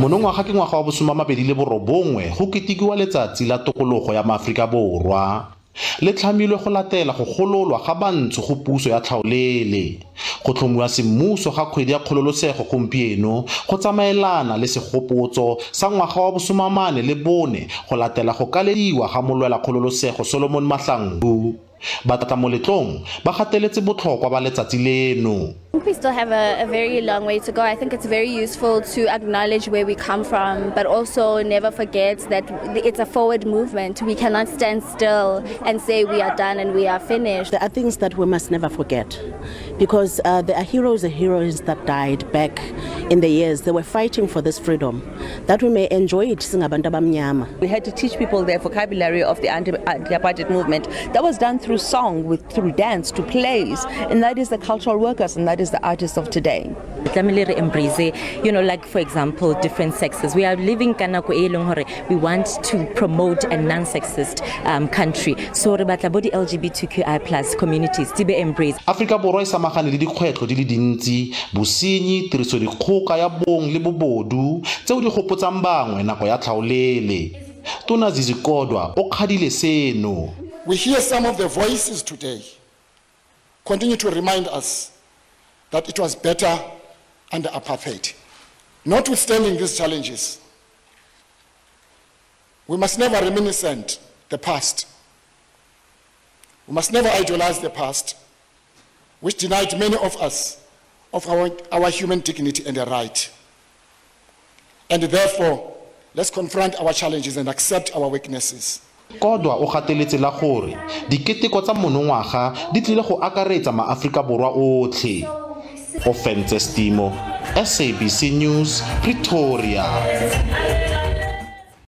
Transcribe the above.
Monongwaga ke ngwaga wa bo 2019 go ketikiwa letsatsi la tokologo ya maAfrika Borwa. Le tlhamilwe go latela go gololwa ga bantsho go puso ya tlhaolele. Go tlhomiwa semmuso ga kgwedi ya kgololosego gompieno go tsamaelana le segopotso sa ngwaga wa bo 2014 go latela go kalediwa ga molwela kgololosego Solomon Mahlangu. Batata moletlong ba gateletse botlhokwa ba letsatsi leno. We still have a very long way to go. I think it's very useful to acknowledge where we come from, but also never forget that it's a forward movement. We cannot stand still and say we are done and we are finished. There are things that we must never forget, because there are heroes and heroines that died back in the years. They were fighting for this freedom, that we may enjoy it. We had to teach people the vocabulary of the anti-apartheid movement. That was done through song, through dance, to plays, and that is the cultural workers, and that is the artists of today. Embrace, like for example, different sexes. We are living we want to promote a non-sexist country. So the LGBTQI+ communities to be embraced. Afrika Borwa e samagane le dikgwetlho di le dintsi, bosenyi, tiriso dikgoka ya bong le bobodu, tseo di gopotsang bangwe nako ya tlhaolele. Tona Zizi Kodwa o kgadile seno. We hear some of the voices today continue to remind us that it was better under apartheid. Notwithstanding these challenges, we must never reminiscent the past. We must never idolize the past, which denied many of us of our human dignity and a right. And therefore, let's confront our challenges and accept our weaknesses. Kodwa o gateletse la gore diketeko tsa monongwaga di tlile go akaretsa maAfrika Borwa otlhe. Offense Stimo, SABC News, Pretoria.